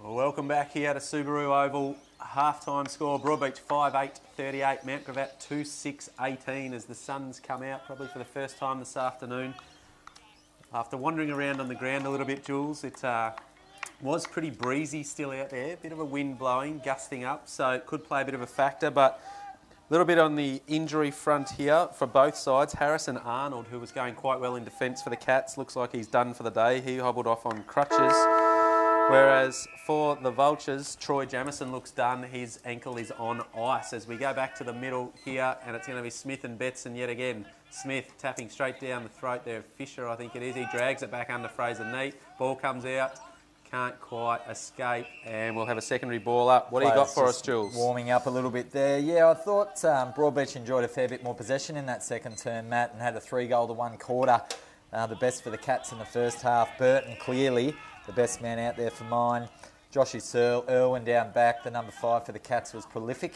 Well, welcome back here to Subaru Oval. Half-time score, BroadBeach 5-8-38, Mount Gravatt 2-6-18 as the sun's come out probably for the first time this afternoon. After wandering around on the ground a little bit, Jules, it was pretty breezy still out there. A bit of a wind blowing, gusting up, so it could play a bit of a factor. But a little bit on the injury front here for both sides. Harrison Arnold, who was going quite well in defence for the Cats, looks like he's done for the day. He hobbled off on crutches. Whereas for the Vultures, Troy Jamieson looks done. His ankle is on ice. As we go back to the middle here, and it's going to be Smith and Betson yet again. Smith tapping straight down the throat there of Fisher, I think it is. He drags it back under Fraser Neat. Ball comes out. Can't quite escape. And we'll have a secondary ball up. What do you got for us, Jules? Warming up a little bit there. Yeah, I thought BroadBeach enjoyed a fair bit more possession in that second term, Matt, and had a 3-goal-to-1 quarter. The best for the Cats in the first half. Burton clearly the best man out there for mine. Joshy Searle, Irwin down back. The number 5 for the Cats was prolific.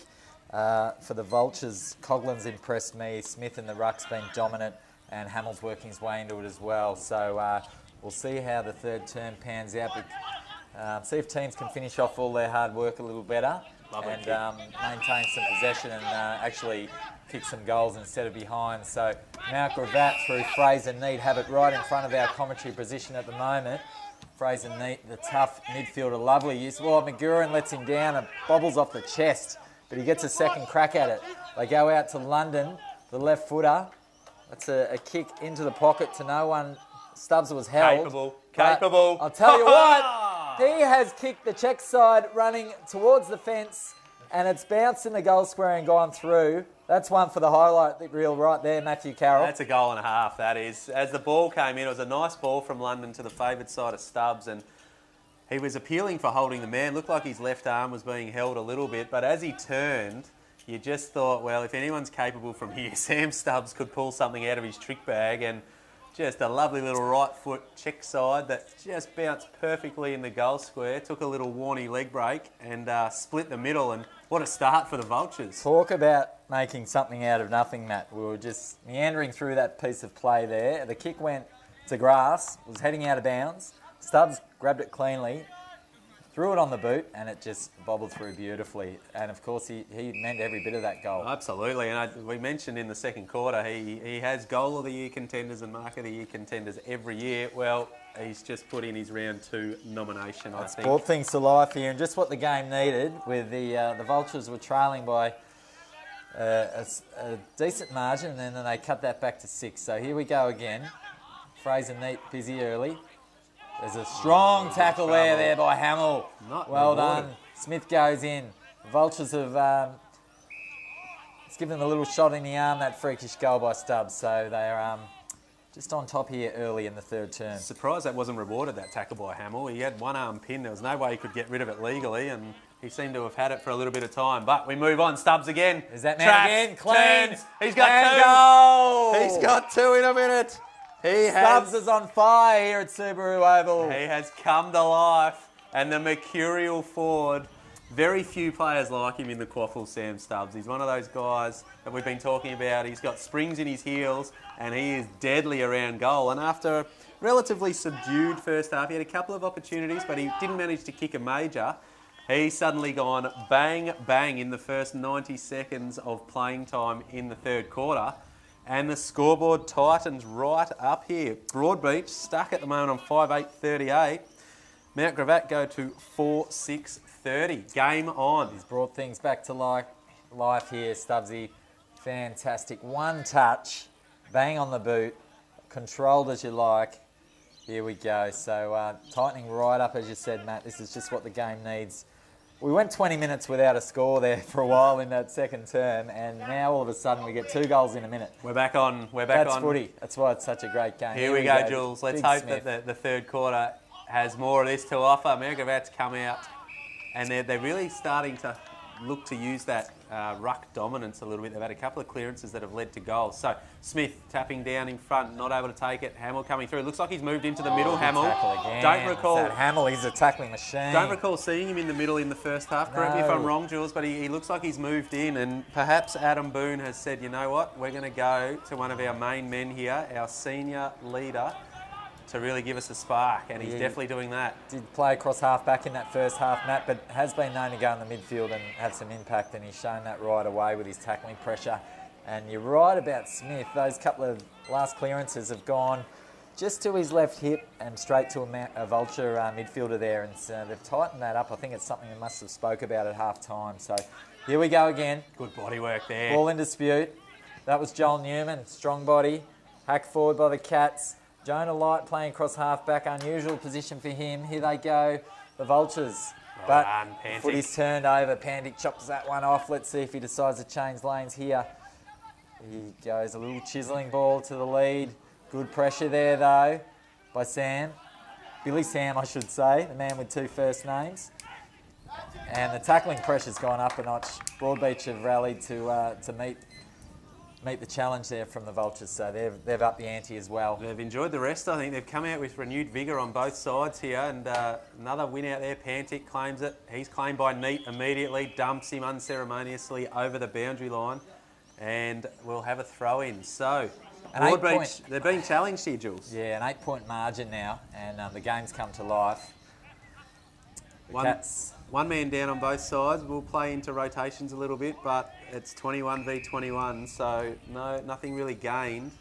For the Vultures, Coughlin's impressed me. Smith in the ruck's been dominant, and Hamill's working his way into it as well. So we'll see how the third term pans out. But, see if teams can finish off all their hard work a little better and maintain some possession and actually kick some goals instead of behind. So Mount Gravatt through Fraser Neat have it right in front of our commentary position at the moment. Fraser Neat, the tough midfielder, lovely use. Well, McGurin lets him down and bobbles off the chest, but he gets a second crack at it. They go out to London, the left footer. That's a kick into the pocket to no one. Stubbs was held. Capable. I'll tell you what, he has kicked the check side running towards the fence, and it's bounced in the goal square and gone through. That's one for the highlight reel right there, Matthew Carroll. That's a goal and a half, that is. As the ball came in, it was a nice ball from London to the favoured side of Stubbs, and he was appealing for holding the man. Looked like his left arm was being held a little bit, but as he turned, you just thought, well, if anyone's capable from here, Sam Stubbs could pull something out of his trick bag, and just a lovely little right foot check side that just bounced perfectly in the goal square, took a little Warney leg break and split the middle, and what a start for the Vultures. Talk about making something out of nothing, Matt. We were just meandering through that piece of play there. The kick went to grass, was heading out of bounds. Stubbs grabbed it cleanly, threw it on the boot, and it just bobbled through beautifully. And, of course, he meant every bit of that goal. Absolutely. And we mentioned in the second quarter, he has Goal of the Year contenders and Mark of the Year contenders every year. Well, he's just put in his round 2 nomination, I think. Brought things to life here, and just what the game needed with the Vultures were trailing by a decent margin, and then they cut that back to 6. So here we go again. Fraser Neat busy early. There's a strong tackle there by Hamill. Well done. Smith goes in. The Vultures have it's given them a little shot in the arm, that freakish goal by Stubbs. So they're just on top here early in the third term. Surprised that wasn't rewarded, that tackle by Hamill. He had one arm pinned. There was no way he could get rid of it legally, and he seemed to have had it for a little bit of time. But we move on. Stubbs again. Is that man again? Clean. He's got 2. Goal. He's got 2 in a minute. Stubbs is on fire here at Subaru Oval. He has come to life, and the mercurial forward. Very few players like him in the quaffle, Sam Stubbs. He's one of those guys that we've been talking about. He's got springs in his heels, and he is deadly around goal. And after a relatively subdued first half, he had a couple of opportunities, but he didn't manage to kick a major. He's suddenly gone bang, bang in the first 90 seconds of playing time in the third quarter. And the scoreboard tightens right up here. BroadBeach stuck at the moment on 5-8-38. Mount Gravatt go to 4-6-30. Game on. He's brought things back to life here, Stubbsy. Fantastic. One touch, bang on the boot, controlled as you like. Here we go. So tightening right up, as you said, Matt. This is just what the game needs. We went 20 minutes without a score there for a while in that second term, and now all of a sudden we get 2 goals in a minute. We're back on. That's footy. That's why it's such a great game. Here we go, Jules. Let's hope that the third quarter has more of this to offer. Mount Gravatt's come out, and they're really starting to look to use that ruck dominance a little bit. They've had a couple of clearances that have led to goals. So Smith tapping down in front, not able to take it. Hamill coming through. Looks like he's moved into the middle. Hamill. Don't recall. Hamill, he's a tackling machine. Don't recall seeing him in the middle in the first half. Correct me if I'm wrong, Jules, but he looks like he's moved in, and perhaps Adam Boone has said, you know what, we're going to go to one of our main men here, our senior leader, to really give us a spark, and he's definitely doing that. Did play across half-back in that first half, Matt, but has been known to go in the midfield and have some impact, and he's shown that right away with his tackling pressure. And you're right about Smith. Those couple of last clearances have gone just to his left hip and straight to a Vulture midfielder there, and they've tightened that up. I think it's something they must have spoke about at half-time. So here we go again. Good body work there. Ball in dispute. That was Joel Newman, strong body. Hacked forward by the Cats. Jonah Light playing across half-back, unusual position for him. Here they go, the Vultures. But footy's turned over. Pantic chops that one off. Let's see if he decides to change lanes here. He goes a little chiselling ball to the lead. Good pressure there, though, by Sam. Billy Sam, I should say, the man with 2 first names. And the tackling pressure's gone up a notch. BroadBeach have rallied to meet the challenge there from the Vultures, so they've upped the ante as well. They've enjoyed the rest, I think. They've come out with renewed vigour on both sides here, and another win out there. Pantic claims it. He's claimed by Neat immediately, dumps him unceremoniously over the boundary line, and we'll have a throw-in. So, BroadBeach, they're being challenged here, Jules. Yeah, an 8-point margin now, and the game's come to life. One man down on both sides. We'll play into rotations a little bit, but it's 21 v 21, so nothing really gained.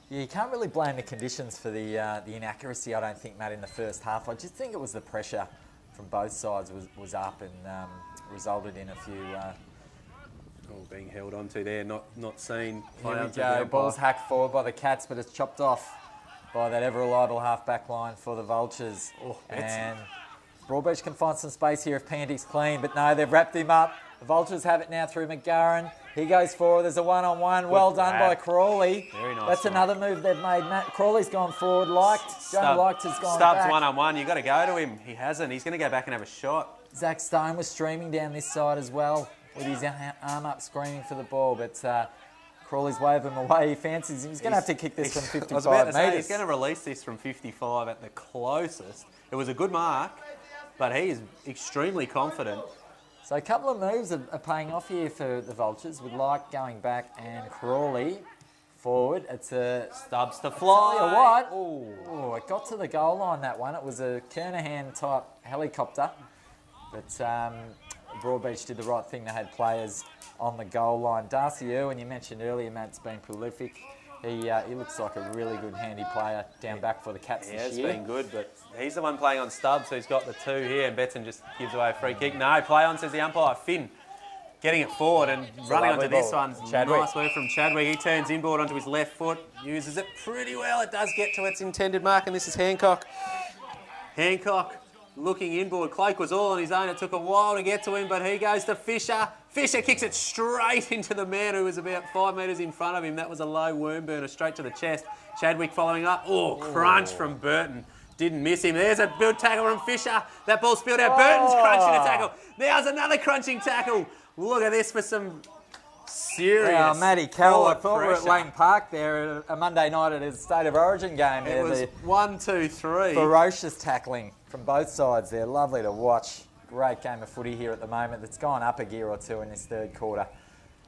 Yeah, you can't really blame the conditions for the inaccuracy, I don't think, Matt, in the first half. I just think it was the pressure from both sides was up and resulted in a few... being held onto there, not seen. Here we go, ball's hacked forward by the Cats, but it's chopped off by that ever-reliable half-back line for the Vultures. And BroadBeach can find some space here if Pantic's clean, but no, they've wrapped him up. The Vultures have it now through McGarren. He goes forward, there's a one-on-one. Well done by Crawley. Very nice. That's another move they've made, Matt. Crawley's gone forward, Jonah Liked has gone Stubbs back. one-on-one, you've got to go to him. He hasn't. He's going to go back and have a shot. Zach Stone was streaming down this side as well, with his arm up screaming for the ball, but Crawley's waving him away. He fancies him. He's going to have to kick this from 55 I was about to say, metres. he's going to release this from 55 at the closest. It was a good mark, but he is extremely confident. So a couple of moves are paying off here for the Vultures, with Like going back and Crawley forward. It's a... Stubbs to fly. Tell you what. Oh, it got to the goal line, that one. It was a Kernahan-type helicopter. But BroadBeach did the right thing. They had players on the goal line. Darcy Irwin, you mentioned earlier, Matt's been prolific. He looks like a really good handy player down back for the Cats this year. He has been good, but he's the one playing on Stubbs, who's got the 2 here, and Betson just gives away a free kick. No, play on, says the umpire. Finn getting it forward and running onto this one. Nice work from Chadwick. He turns inboard onto his left foot, uses it pretty well. It does get to its intended mark, and this is Hancock. Hancock looking inboard. Cloak was all on his own. It took a while to get to him, but he goes to Fisher. Fisher kicks it straight into the man who was about 5 metres in front of him. That was a low worm burner straight to the chest. Chadwick following up. Oh, crunch from Burton. Didn't miss him. There's a good tackle from Fisher. That ball spilled out. Burton's crunching a tackle. There's another crunching tackle. Look at this for some serious... Wow, Matty Carroll, I thought we were at Lang Park there, a Monday night at a State of Origin game. It was 1, 2, 3. Ferocious tackling from both sides there. Lovely to watch. Great game of footy here at the moment. It's gone up a gear or two in this third quarter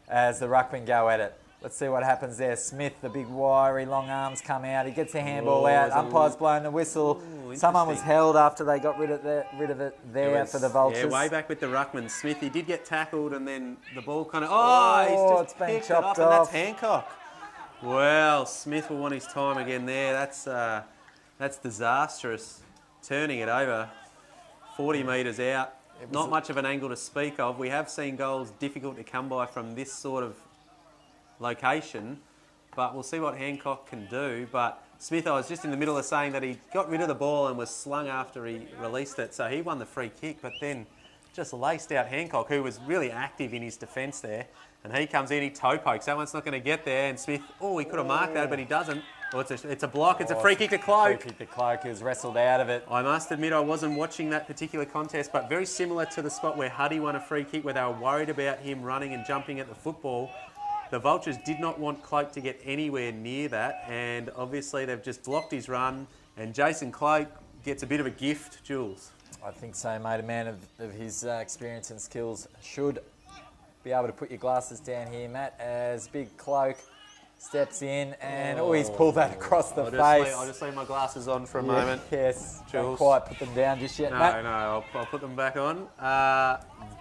as the Ruckmen go at it. Let's see what happens there. Smith, the big wiry long arms come out. He gets a handball out. Umpire's blowing the whistle. Someone was held after they got rid of it there for the Vultures. Yeah, way back with the Ruckman. Smith, he did get tackled, and then the ball kind of... he's just picked it up, and that's Hancock. Well, Smith will want his time again there. That's disastrous. Turning it over 40 metres out. Not much of an angle to speak of. We have seen goals difficult to come by from this sort of location, but we'll see what Hancock can do. But Smith, I was just in the middle of saying that he got rid of the ball and was slung after he released it, so he won the free kick, but then just laced out Hancock, who was really active in his defence there, and he comes in, he toe pokes. That one's not going to get there, and Smith, he could have marked that, but he doesn't. It's a block. It's a free kick to Cloak. Free kick to Cloak, who's wrestled out of it. I must admit I wasn't watching that particular contest, but very similar to the spot where Huddy won a free kick, where they were worried about him running and jumping at the football. The Vultures did not want Cloak to get anywhere near that, and obviously they've just blocked his run, and Jason Cloak gets a bit of a gift, Jules. I think so, mate. A man of his experience and skills should be able to put your glasses down here, Matt, as Big Cloak steps in, and he's pulled that across the face. I'll just leave my glasses on for a moment. Yes, don't Jules. quite put them down just yet, Matt. No, I'll put them back on.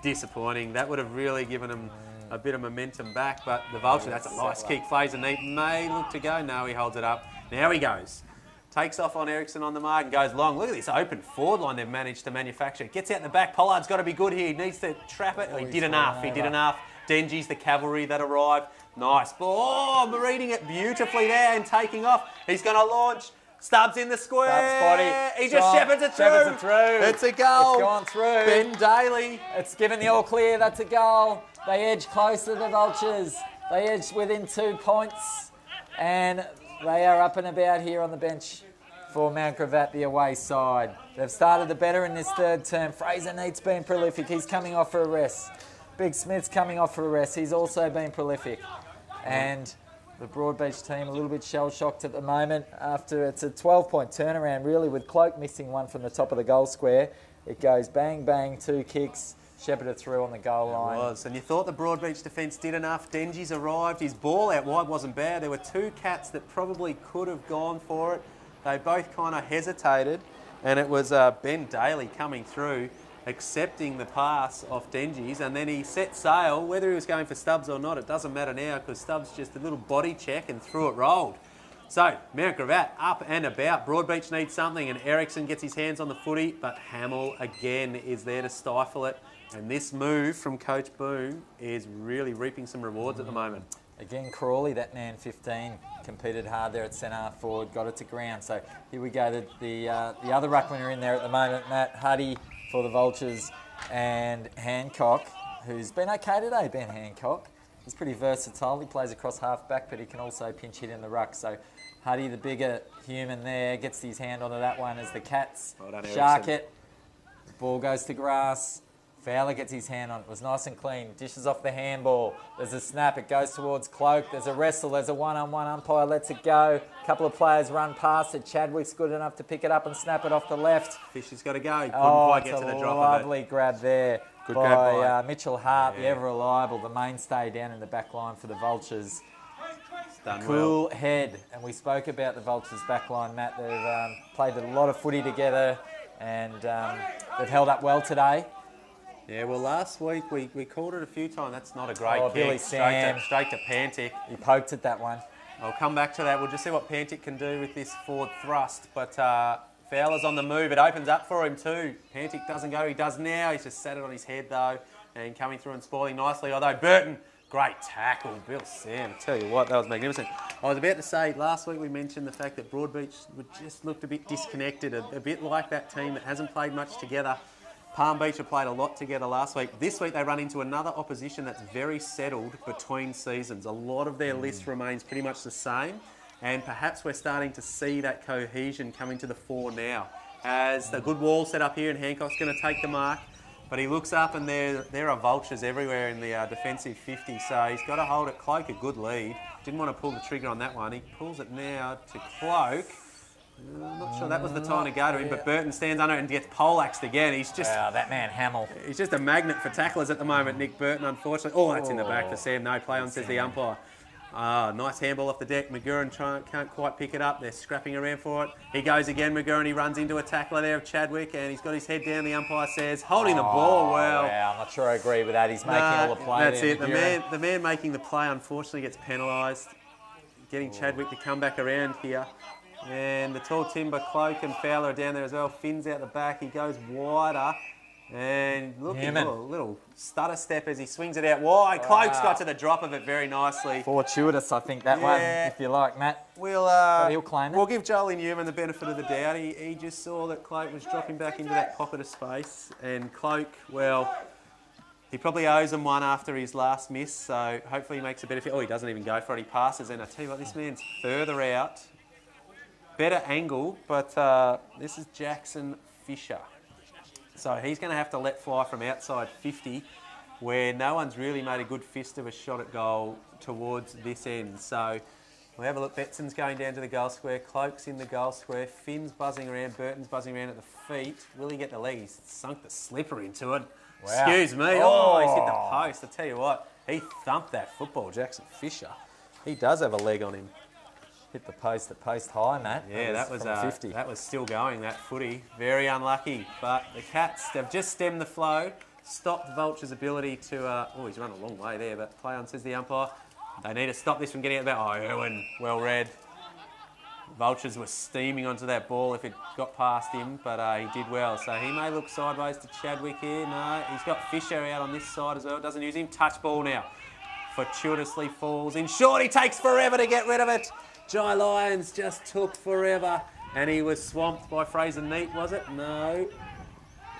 Disappointing. That would have really given him a bit of momentum back, but the Vulture, that's a nice kick. Fraser Neat may look to go. No, he holds it up. Now he goes. Takes off on Ericsson on the mark and goes long. Look at this open forward line they've managed to manufacture. Gets out the back. Pollard's got to be good here. He needs to trap it. He did enough. He did enough. Denji's the cavalry that arrived. Nice ball. Oh, reading it beautifully there and taking off. He's going to launch. Stubbs in the square. He just shepherds it through. It's a goal. It's gone through. Ben Daly. It's given the all clear. That's a goal. They edge closer, the Vultures. They edge within 2 points. And they are up and about here on the bench for Mount Gravatt, the away side. They've started the better in this third term. Fraser Neat's been prolific. He's coming off for a rest. Big Smith's coming off for a rest. He's also been prolific. And the BroadBeach team a little bit shell-shocked at the moment after it's a 12-point turnaround, really, with Cloak missing one from the top of the goal square. It goes bang, bang, 2 kicks, shepherded through on the goal line. It was, and you thought the BroadBeach defence did enough. Denji's arrived. His ball out wide wasn't bad. There were 2 cats that probably could have gone for it. They both kind of hesitated, and it was Ben Daly coming through, accepting the pass off Denji's, and then he set sail. Whether he was going for Stubbs or not, it doesn't matter now because Stubbs just a little body check and through it rolled. So, Mount Gravatt up and about. BroadBeach needs something, and Ericsson gets his hands on the footy, but Hamill again is there to stifle it. And this move from Coach Boom is really reaping some rewards at the moment. Again, Crawley, that man 15, competed hard there at centre forward, got it to ground. So here we go. The other ruckman are in there at the moment. Matt Huddy for the Vultures and Hancock, who's been okay today, Ben Hancock. He's pretty versatile. He plays across half-back, but he can also pinch hit in the ruck. So Huddy, the bigger human there, gets his hand onto that one as the Cats shark it. The ball goes to grass. Fowler gets his hand on it. It was nice and clean. Dishes off the handball. There's a snap. It goes towards Cloak. There's a wrestle. There's a one-on-one. Umpire lets it go. A couple of players run past it. Chadwick's good enough to pick it up and snap it off the left. Fisher's got to go. He couldn't quite get to the drop of it. Lovely grab there Good grab by Mitchell Hart, the ever-reliable, the mainstay down in the back line for the Vultures. Done Cool well. head. And we spoke about the Vultures back line, Matt. They've played a lot of footy together and they've held up well today. Yeah, well, last week we called it a few times. That's not a great kick. Billy Sam. Straight to Pantic. He poked at that one. I'll come back to that. We'll just see what Pantic can do with this forward thrust. But Fowler's on the move. It opens up for him too. Pantic doesn't go. He does now. He's just sat it on his head though and coming through and spoiling nicely. Although Burton, great tackle. Bill Sam, I tell you what, that was magnificent. I was about to say, last week we mentioned the fact that BroadBeach just looked a bit disconnected, a bit like that team that hasn't played much together. Palm Beach have played a lot together last week. This week they run into another opposition that's very settled between seasons. A lot of their list remains pretty much the same, and perhaps we're starting to see that cohesion coming to the fore now. As a good wall set up here, and Hancock's going to take the mark, but he looks up and there are Vultures everywhere in the defensive 50, so he's got to hold it. Cloak, a good lead. Didn't want to pull the trigger on that one. He pulls it now to Cloak. I'm not sure that was the time to go to him, but Burton stands under it and gets poleaxed again. He's just... Wow, that man, Hamill. He's just a magnet for tacklers at the moment, Nick Burton, unfortunately. Oh, that's in the back for Sam. No play on, says the umpire. Nice handball off the deck. McGurran can't quite pick it up. They're scrapping around for it. He goes again, McGurran. He runs into a tackler there of Chadwick, and he's got his head down. The umpire says, holding the ball well. Wow, I'm not sure I agree with that. He's making all the play That's there, it. The man making the play, unfortunately, gets penalised. Getting Chadwick to come back around here. And the tall timber, Cloak and Fowler are down there as well. Finn's out the back. He goes wider. And look at a little stutter step as he swings it out wide. Cloak's got to the drop of it very nicely. Fortuitous, I think, that one, if you like, Matt. He'll claim it. We'll give Jolie Newman the benefit of the doubt. He just saw that Cloak was dropping back into that pocket of space. And Cloak, well, he probably owes him one after his last miss. So hopefully he makes a better fit. Oh, he doesn't even go for it. He passes. And I tell you what, this man's further out. Better angle, but this is Jackson Fisher. So he's going to have to let fly from outside 50, where no one's really made a good fist of a shot at goal towards this end. So we'll have a look. Betson's going down to the goal square. Cloak's in the goal square. Finn's buzzing around. Burton's buzzing around at the feet. Will he get the leg? He's sunk the slipper into it. Wow. Excuse me. Oh, he's hit the post. I tell you what, he thumped that football, Jackson Fisher. He does have a leg on him. Hit the post at post high, Matt. Yeah, that was from 50. that was still going, that footy. Very unlucky. But the Cats have just stemmed the flow, stopped Vulture's ability to... oh, he's run a long way there, but play on, says the umpire. They need to stop this from getting out there. Oh, Irwin, well read. Vultures were steaming onto that ball if it got past him, but he did well. So he may look sideways to Chadwick here. No, he's got Fisher out on this side as well. Doesn't use him. Touch ball now. Fortuitously falls in short. He takes forever to get rid of it. Jai Lyons just took forever, and he was swamped by Fraser Neat, was it? No.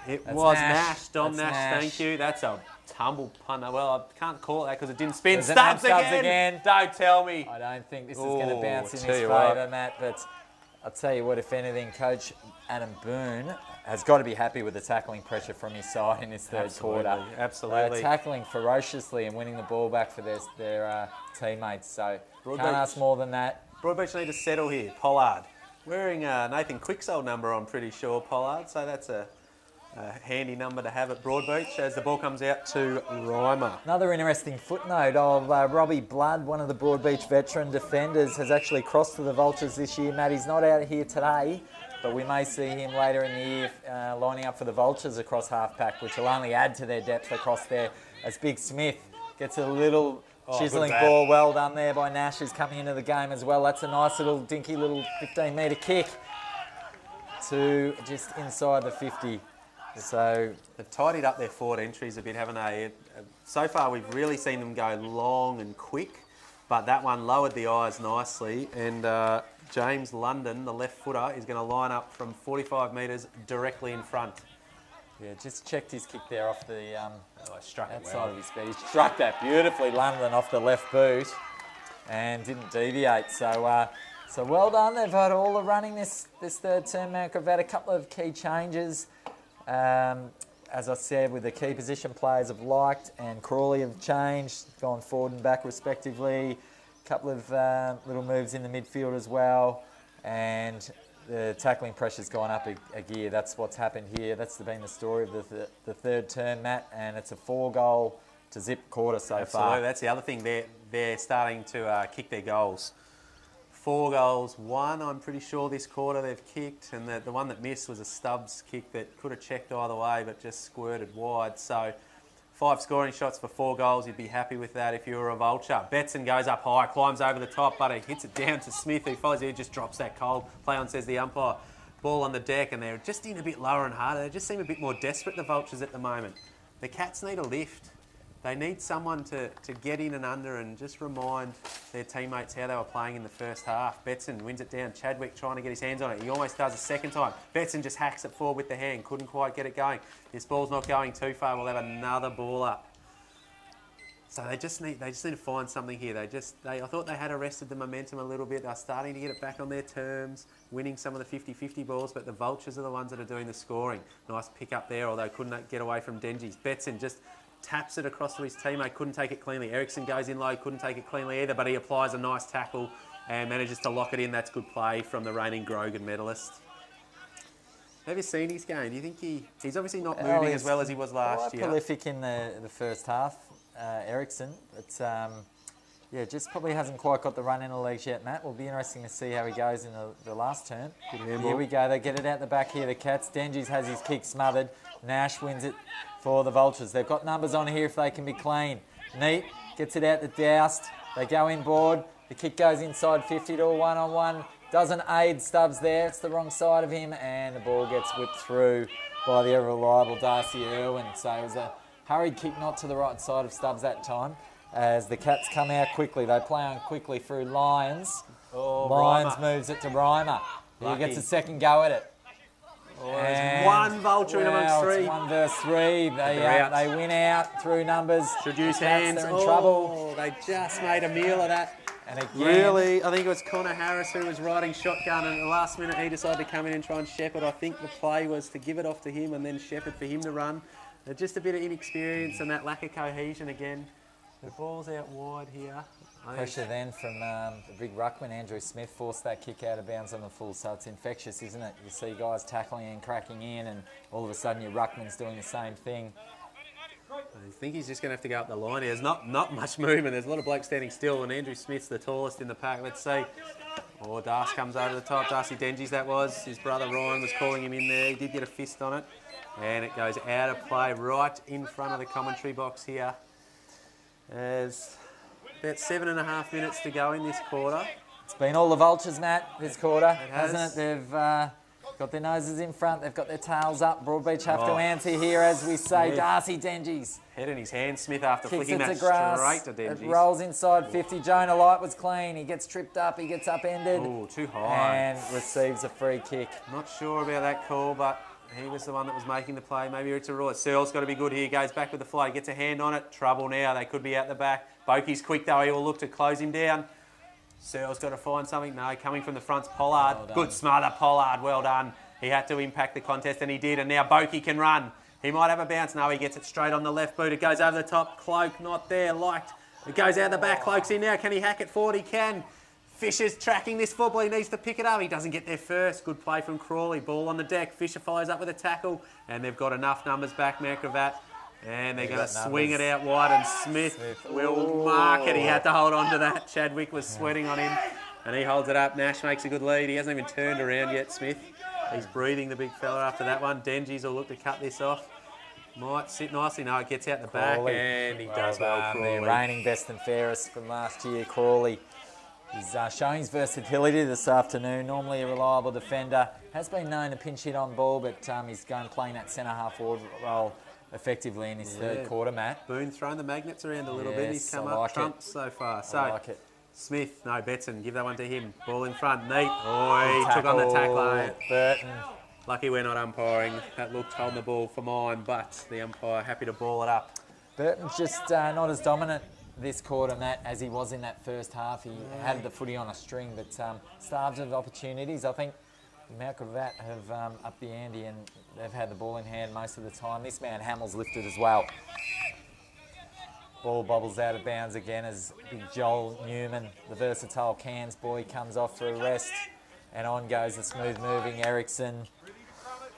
It was Nash. Dom Nash, thank you. That's a tumble punter. Well, I can't call it that because it didn't spin. Stubbs again. Don't tell me. I don't think this is going to bounce in his favour, Matt, but I'll tell you what, if anything, Coach Adam Boone has got to be happy with the tackling pressure from his side in his third quarter. Absolutely. They're tackling ferociously and winning the ball back for their teammates, so can't ask more than that. BroadBeach need to settle here. Pollard. Wearing Nathan Quick's old number, I'm pretty sure, Pollard, so that's a handy number to have at BroadBeach as the ball comes out to Reimer. Another interesting footnote of Robbie Blood, one of the BroadBeach veteran defenders, has actually crossed to the Vultures this year. Matt, he's not out here today, but we may see him later in the year lining up for the Vultures across half-pack, which will only add to their depth across there as Big Smith gets a little chiselling ball. Well done there by Nash, who's coming into the game as well. That's a nice little dinky little 15-metre kick to just inside the 50. So they've tidied up their forward entries a bit, haven't they? So far, we've really seen them go long and quick, but that one lowered the eyes nicely. And James London, the left footer, is going to line up from 45 metres directly in front. Yeah, just checked his kick there off the struck outside of his feet. He struck that beautifully, London, off the left boot, and didn't deviate. So, so well done. They've had all the running this third term. Mount Gravatt, a couple of key changes. As I said, with the key position players have liked and Crawley have changed, gone forward and back respectively. A couple of little moves in the midfield as well, and the tackling pressure's gone up a gear. That's what's happened here. That's been the story of the third term, Matt, and it's a 4-goal to zip quarter so far. That's the other thing. They're starting to kick their goals. 4 goals, 1 I'm pretty sure this quarter they've kicked, and the one that missed was a Stubbs kick that could have checked either way but just squirted wide. So 5 scoring shots for 4 goals, you'd be happy with that if you were a Vulture. Betson goes up high, climbs over the top, but he hits it down to Smith, who follows it, just drops that cold. Play on, says the umpire. Ball on the deck, and they're just in a bit lower and harder. They just seem a bit more desperate, the Vultures, at the moment. The Cats need a lift. They need someone to get in and under and just remind their teammates how they were playing in the first half. Betson wins it down. Chadwick trying to get his hands on it. He almost does a second time. Betson just hacks it forward with the hand. Couldn't quite get it going. This ball's not going too far. We'll have another ball up. So they just need to find something here. I thought they had arrested the momentum a little bit. They're starting to get it back on their terms, winning some of the 50-50 balls, but the Vultures are the ones that are doing the scoring. Nice pick up there, although couldn't get away from Dengies. Betson just taps it across to his teammate, couldn't take it cleanly. Ericsson goes in low, couldn't take it cleanly either, but he applies a nice tackle and manages to lock it in. That's good play from the reigning Grogan medalist. Have you seen his game? Do you think he's obviously not moving as well as he was last year? Prolific in the first half, Ericsson, but yeah, just probably hasn't quite got the run in the legs yet, Matt. Will be interesting to see how he goes in the last turn. Here we go. They get it out the back here, the Cats. Dengies has his kick smothered. Nash wins it for the Vultures. They've got numbers on here if they can be clean. Neat gets it out the doused. They go inboard. The kick goes inside 50 to a one-on-one. Doesn't aid Stubbs there. It's the wrong side of him, and the ball gets whipped through by the ever-reliable Darcy Irwin. So it was a hurried kick, not to the right side of Stubbs that time. As the Cats come out quickly, they play on quickly through Lyons. Lyons moves it to Reimer. He gets a second go at it. There's one Vulture in amongst 3. It's 1 versus 3. They win out through numbers. Should use the hands. Cats, they're in trouble. They just made a meal of that. And again, really, I think it was Connor Harris who was riding shotgun, and at the last minute he decided to come in and try and shepherd. I think the play was to give it off to him and then shepherd for him to run. Just a bit of inexperience and that lack of cohesion again. The ball's out wide here. Pressure then from the big ruckman, Andrew Smith, forced that kick out of bounds on the full, so it's infectious, isn't it? You see guys tackling and cracking in, and all of a sudden your ruckman's doing the same thing. I think he's just going to have to go up the line. There's not much movement. There's a lot of blokes standing still, and Andrew Smith's the tallest in the pack. Let's see. Oh, Darcy comes over the top. Darcy Dengies, that was. His brother Ryan was calling him in there. He did get a fist on it. And it goes out of play right in front of the commentary box here. There's about 7.5 minutes to go in this quarter. It's been all the Vultures, Matt, this quarter, It has. hasn't it? They've got their noses in front. They've got their tails up. Broadbeach have to answer here, as we say. Yeah. Darcy Dengies. Head in his hand, Smith, after Kicks flicking it that to grass. straight to Dengies. It rolls inside 50. Jonah Light was clean. He gets tripped up. He gets upended. Oh, too high. And receives a free kick. Not sure about that call, but he was the one that was making the play. Maybe it's a rule. Searle's got to be good here. Goes back with the fly. Gets a hand on it. Trouble now. They could be out the back. Boakey's quick, though. He will look to close him down. Searle's got to find something. No, coming from the front's Pollard. Well done. Good smother, Pollard. Well done. He had to impact the contest, and he did. And now Boakey can run. He might have a bounce. No, he gets it straight on the left boot. It goes over the top. Cloak not there. Liked. It goes out the back. Cloak's in now. Can he hack it forward? He can. Fisher's tracking this football. He needs to pick it up. He doesn't get there first. Good play from Crawley. Ball on the deck. Fisher follows up with a tackle. And they've got enough numbers back, Mount Gravatt. And they're going to swing it out wide. And Smith will mark it. He had to hold on to that. Chadwick was sweating on him. And he holds it up. Nash makes a good lead. He hasn't even turned around yet, Smith. He's breathing, the big fella, after that one. Dengies will look to cut this off. Might sit nicely. No, it gets out the back. And he does well, Crawley. The reigning best and fairest from last year, Crawley. He's showing his versatility this afternoon. Normally a reliable defender. Has been known to pinch hit on ball, but he's going playing that centre-half forward role effectively in his third quarter, Matt. Boone throwing the magnets around a little bit. He's come up trumps so far. So, I like it. Smith, no, Betson, give that one to him. Ball in front, neat. Oh, he took on the tackler. Burton. Lucky we're not umpiring. That looked holding the ball for mine, but the umpire happy to ball it up. Burton's just not as dominant this quarter, Matt, as he was in that first half. He had the footy on a string, but starved of opportunities. I think Mount Gravatt have upped the ante and they've had the ball in hand most of the time. This man Hamill's lifted as well. Ball bobbles out of bounds again as big Joel Newman, the versatile Cairns boy, comes off for a rest. And on goes the smooth-moving Ericsson.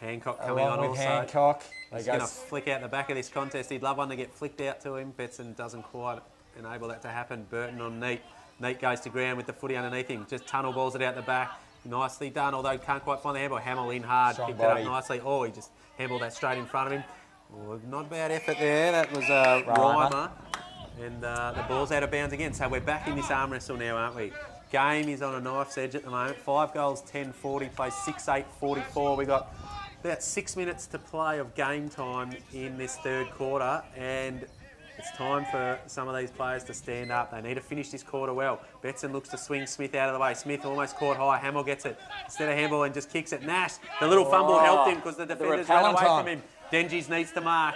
Hancock coming on with also. Hancock. He's going to flick out the back of this contest. He'd love one to get flicked out to him. Betson doesn't quite enable that to happen. Burton on Neat. Neat goes to ground with the footy underneath him. Just tunnel balls it out the back. Nicely done, although can't quite find the handball. Hamill in hard, picked it up nicely. Oh, he just handballed that straight in front of him. Oh, not a bad effort there. That was a Reimer. And the ball's out of bounds again. So we're back in this arm wrestle now, aren't we? Game is on a knife's edge at the moment. 5 goals, 10-40, plays 6-8-44. We've got about 6 minutes to play of game time in this third quarter. And it's time for some of these players to stand up. They need to finish this quarter well. Betson looks to swing Smith out of the way. Smith almost caught high. Hamill gets it. Instead of handball and just kicks it. Nash, the little fumble helped him because the defenders ran away from him. Dengies needs to mark.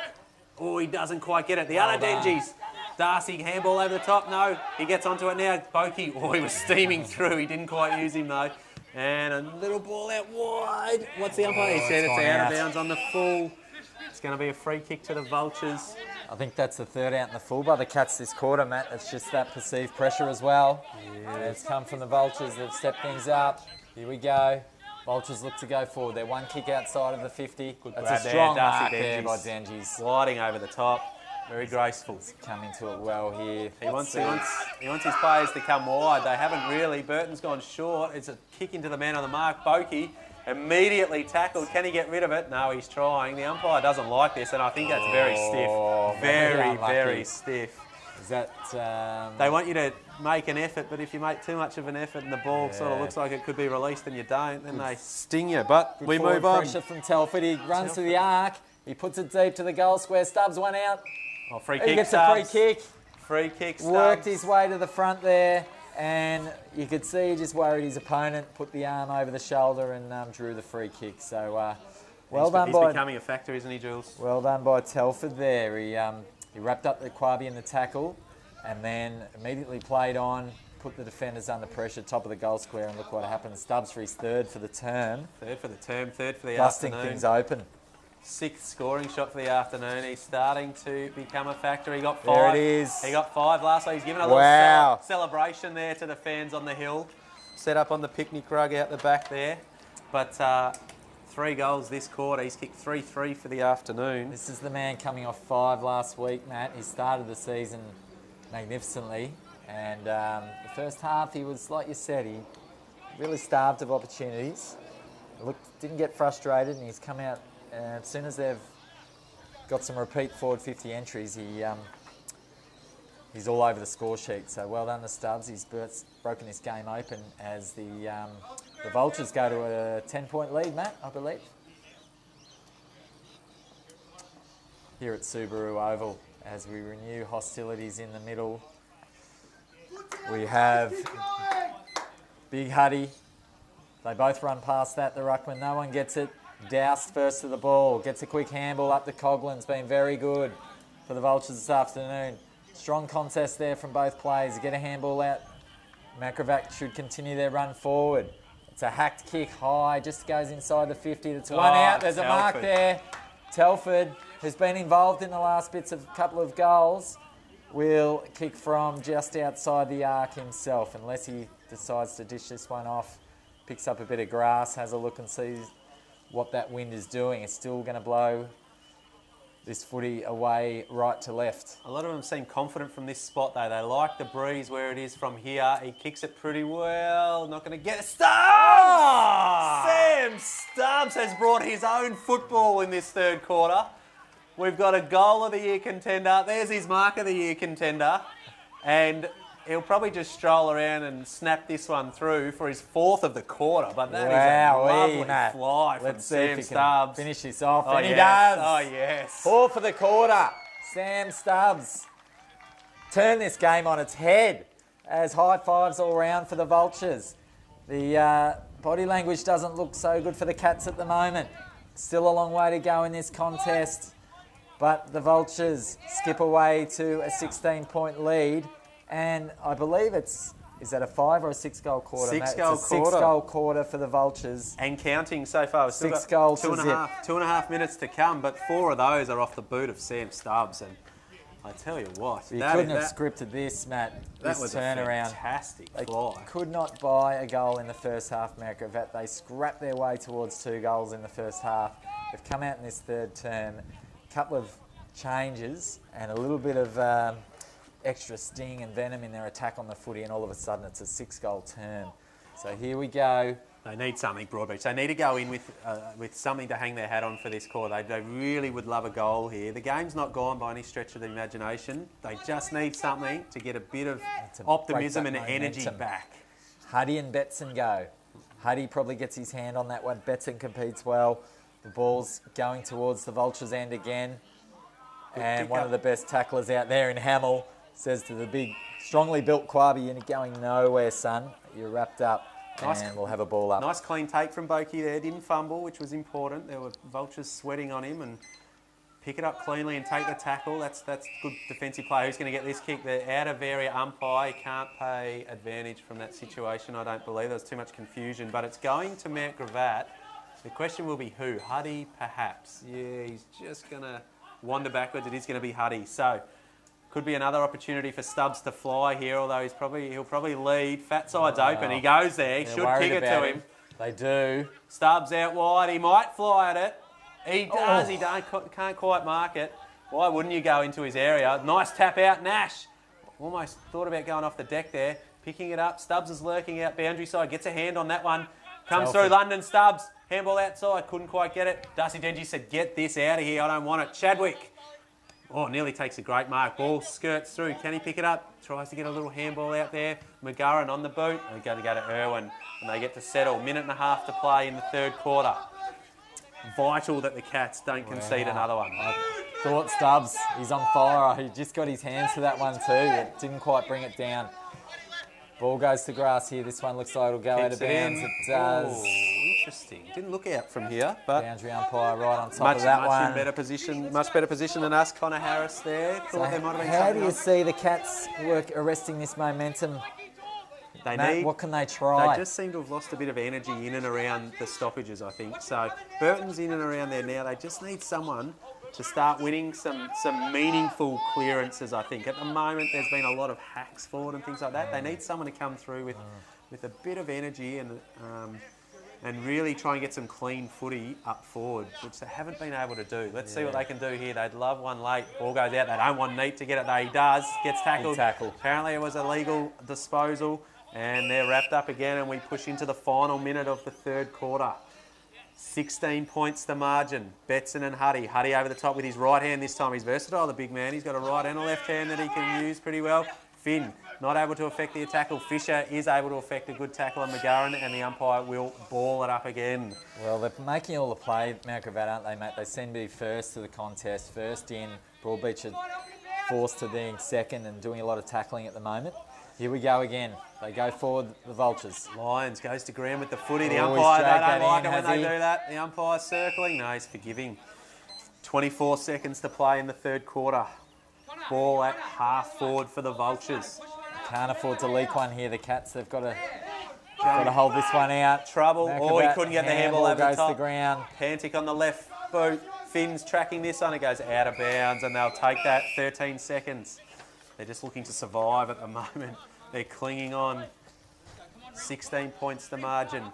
Oh, he doesn't quite get it. The other Dengies. Darcy, handball over the top. No, he gets onto it now. Boakey, oh, he was steaming through. He didn't quite use him though. And a little ball out wide. What's the umpire? He said it's out of bounds on the full. It's going to be a free kick to the Vultures. I think that's the third out in the full by the Cats this quarter, Matt. It's just that perceived pressure as well. Yeah. It's come from the Vultures. They've stepped things up. Here we go. Vultures look to go forward. They're one kick outside of the 50. Good That's a strong mark there by Dengies. Dengies. Sliding over the top. Very graceful. Come into it well here. He wants his players to come wide. They haven't really. Burton's gone short. It's a kick into the man on the mark. Boakey immediately tackled. Can he get rid of it? No, he's trying. The umpire doesn't like this, and I think that's very stiff. Very stiff. Is that... They want you to make an effort, but if you make too much of an effort and the ball sort of looks like it could be released and you don't, then they sting you. But we move on. Pressure from Telford. He runs to the arc. He puts it deep to the goal square. Stubbs one out. Oh, free kick. He gets a free kick. Free kick. Stubbs. Worked his way to the front there, and you could see he just worried his opponent, put the arm over the shoulder and drew the free kick. So well done by... He's becoming a factor, isn't he, Jules? Well done by Telford there. He wrapped up the Quabi in the tackle and then immediately played on, put the defenders under pressure, top of the goal square, and look what happened. Stubbs for his third for the term. Third for the busting afternoon. Things open. 6th scoring shot for the afternoon. He's starting to become a factor. He got 5. There it is. He got 5 last week. He's given a little celebration there to the fans on the hill. Set up on the picnic rug out the back there. But 3 goals this quarter. He's kicked 3-3 for the afternoon. This is the man coming off 5 last week, Matt. He started the season magnificently. And the first half, he was, like you said, he really starved of opportunities. Didn't get frustrated, and he's come out as soon as they've got some repeat forward 50 entries. He's all over the score sheet. So well done to Stubbs. He's broken this game open as the Vultures go to a 10-point lead, Matt, I believe. Here at Subaru Oval, as we renew hostilities in the middle, we have Big Huddy. They both run past that, the ruckman. No one gets it. Doused first to the ball. Gets a quick handball up to Coughlin's. Been very good for the Vultures this afternoon. Strong contest there from both players. Get a handball out. Gravatt should continue their run forward. It's a hacked kick high. Just goes inside the 50. That's one out. There's a mark there. Telford, who's been involved in the last bits of a couple of goals, will kick from just outside the arc himself, unless he decides to dish this one off. Picks up a bit of grass, has a look and sees what that wind is doing. It's still going to blow this footy away right to left. A lot of them seem confident from this spot, though. They like the breeze where it is from here. He kicks it pretty well. Not going to get it. Stubbs! Sam Stubbs has brought his own football in this third quarter. We've got a goal of the year contender. There's his mark of the year contender. And he'll probably just stroll around and snap this one through for his 4th of the quarter. But that is a lovely fly from Sam Stubbs. Finish this off. Oh, and yes. He does. Oh, yes. 4 for the quarter. Sam Stubbs. Turn this game on its head as high fives all round for the Vultures. The body language doesn't look so good for the Cats at the moment. Still a long way to go in this contest. But the Vultures skip away to a 16-point lead. And I believe is that a 5 or a 6 goal quarter? 6 goal quarter. 6 goal quarter for the Vultures. And counting so far. 6 goals two and a half minutes to come, but 4 of those are off the boot of Sam Stubbs. And I tell you what, you couldn't have scripted this, Matt. That was turnaround. A fantastic they fly. Could not buy a goal in the first half, Gravatt. They scrapped their way towards 2 goals in the first half. They've come out in this third term. A couple of changes and a little bit of extra sting and venom in their attack on the footy, and all of a sudden it's a 6-goal term. So here we go. They need something, BroadBeach. They need to go in with something to hang their hat on for this quarter. They really would love a goal here. The game's not gone by any stretch of the imagination. They just need something to get a bit of optimism and energy back. Huddy and Betson go. Huddy probably gets his hand on that one. Betson competes well. The ball's going towards the Vultures' end again. And one of the best tacklers out there in Hamill says to the big, strongly built Quabi, you're going nowhere, son. You're wrapped up, and we'll have a ball up. Nice clean take from Boki there. Didn't fumble, which was important. There were Vultures sweating on him, and pick it up cleanly and take the tackle. That's good defensive play. Who's going to get this kick? The out of area umpire can't pay advantage from that situation, I don't believe. There's too much confusion, but it's going to Mount Gravatt. The question will be who? Huddy, perhaps. Yeah, he's just going to wander backwards. It is going to be Huddy. So could be another opportunity for Stubbs to fly here, although he'll probably lead. Fat side's open. He goes there. He should kick it to him. They do. Stubbs out wide. He might fly at it. He does. He can't quite mark it. Why wouldn't you go into his area? Nice tap out, Nash. Almost thought about going off the deck there. Picking it up. Stubbs is lurking out boundary side. Gets a hand on that one. Comes through London. Stubbs. Handball outside. Couldn't quite get it. Darcy Denji said, get this out of here. I don't want it. Chadwick. Oh, nearly takes a great mark. Ball skirts through. Can he pick it up? Tries to get a little handball out there. McGurran on the boot. They're going to go to Irwin, and they get to settle. 1.5 minutes to play in the third quarter. Vital that the Cats don't concede another one. I thought Stubbs, he's on fire. He just got his hands to that one too. It didn't quite bring it down. Ball goes to grass here. This one looks like it'll go out of bounds. It does. Oh, interesting. Didn't look out from here, but boundary umpire right on top of that one. Much better position than us. Connor Harris there. Thought there might have been how do you else. see the Cats arresting this momentum? Matt, what can they try? They just seem to have lost a bit of energy in and around the stoppages, I think. So Burton's in and around there now. They just need someone to start winning some meaningful clearances, I think. At the moment, there's been a lot of hacks forward and things like that. They need someone to come through with a bit of energy and and really try and get some clean footy up forward, which they haven't been able to do. Let's see what they can do here. They'd love one late. Ball goes out. They don't want Neat to get it, though. He does. Gets tackled. Good tackle. Apparently it was a legal disposal, and they're wrapped up again, and we push into the final minute of the third quarter. 16 points the margin. Betson and Huddy. Huddy over the top with his right hand this time. He's versatile, the big man. He's got a right and a left hand that he can use pretty well. Finn, not able to affect the tackle. Fisher is able to affect a good tackle on McGarren, and the umpire will ball it up again. Well, they're making all the play, Mount Gravatt, aren't they, mate? They seem to be first to the contest, first in. BroadBeach are forced to being second and doing a lot of tackling at the moment. Here we go again. They go forward, the Vultures. Lyons goes to ground with the footy. The Oh, umpire, he's they dragged don't like that it in, when they has do he? that. The umpire circling. No, he's forgiving. 24 seconds to play in the third quarter. Ball at half forward for the Vultures. Can't afford to leak one here, the Cats. They've got to hold this one out. Trouble. Mount Oh, he Gravatt, couldn't get the handball handball over the goes top. to the ground. Pantic on the left boot. Finn's tracking this on. It goes out of bounds, and they'll take that. 13 seconds. They're just looking to survive at the moment. They're clinging on. 16 points the margin.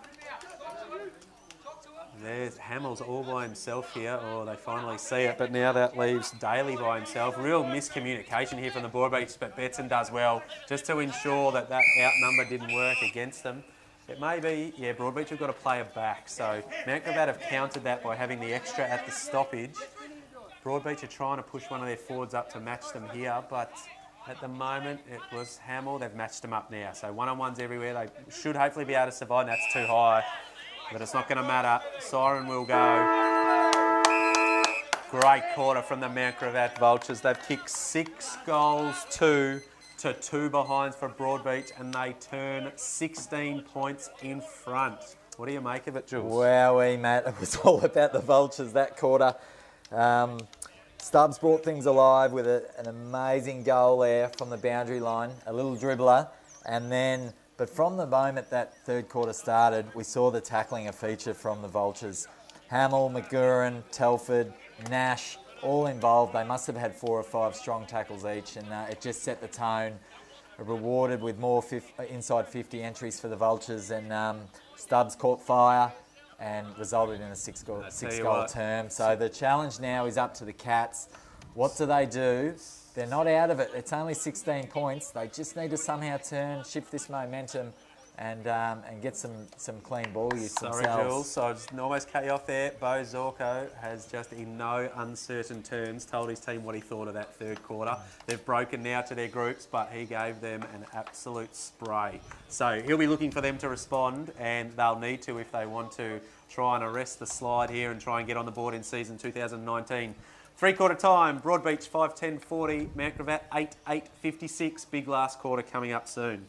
There's Hamill's all by himself here. Oh, they finally see it, but now that leaves Daly by himself. Real miscommunication here from the BroadBeach, but Betson does well just to ensure that that outnumber didn't work against them. It may be, yeah, BroadBeach have got a player back, so Mount Gravatt have countered that by having the extra at the stoppage. BroadBeach are trying to push one of their forwards up to match them here, but at the moment it was Hamill. They've matched them up now, so one-on-ones everywhere. They should hopefully be able to survive. That's too high. But it's not going to matter. Siren will go. Great quarter from the Mount Gravatt Vultures. They've kicked 6 goals, 2 to 2 behinds for BroadBeach, and they turn 16 points in front. What do you make of it, Jules? Wowee, Matt. It was all about the Vultures that quarter. Stubbs brought things alive with an amazing goal there from the boundary line, a little dribbler, and then... But from the moment that third quarter started, we saw the tackling a feature from the Vultures. Hamill, McGurran, Telford, Nash, all involved. They must have had 4 or 5 strong tackles each, and it just set the tone. Rewarded with more inside 50 entries for the Vultures, and Stubbs caught fire and resulted in a 6-goal term. So the challenge now is up to the Cats. What do they do? They're not out of it. It's only 16 points. They just need to somehow shift this momentum and get some clean ball use Sorry, themselves. Jules. So I just almost cut you off there. Bo Zorko has just, in no uncertain terms, told his team what he thought of that third quarter. They've broken now to their groups, but he gave them an absolute spray. So he'll be looking for them to respond, and they'll need to if they want to try and arrest the slide here and try and get on the board in season 2019. Three-quarter time, BroadBeach 5:10:40, Mount Gravatt 8:56. Big last quarter coming up soon.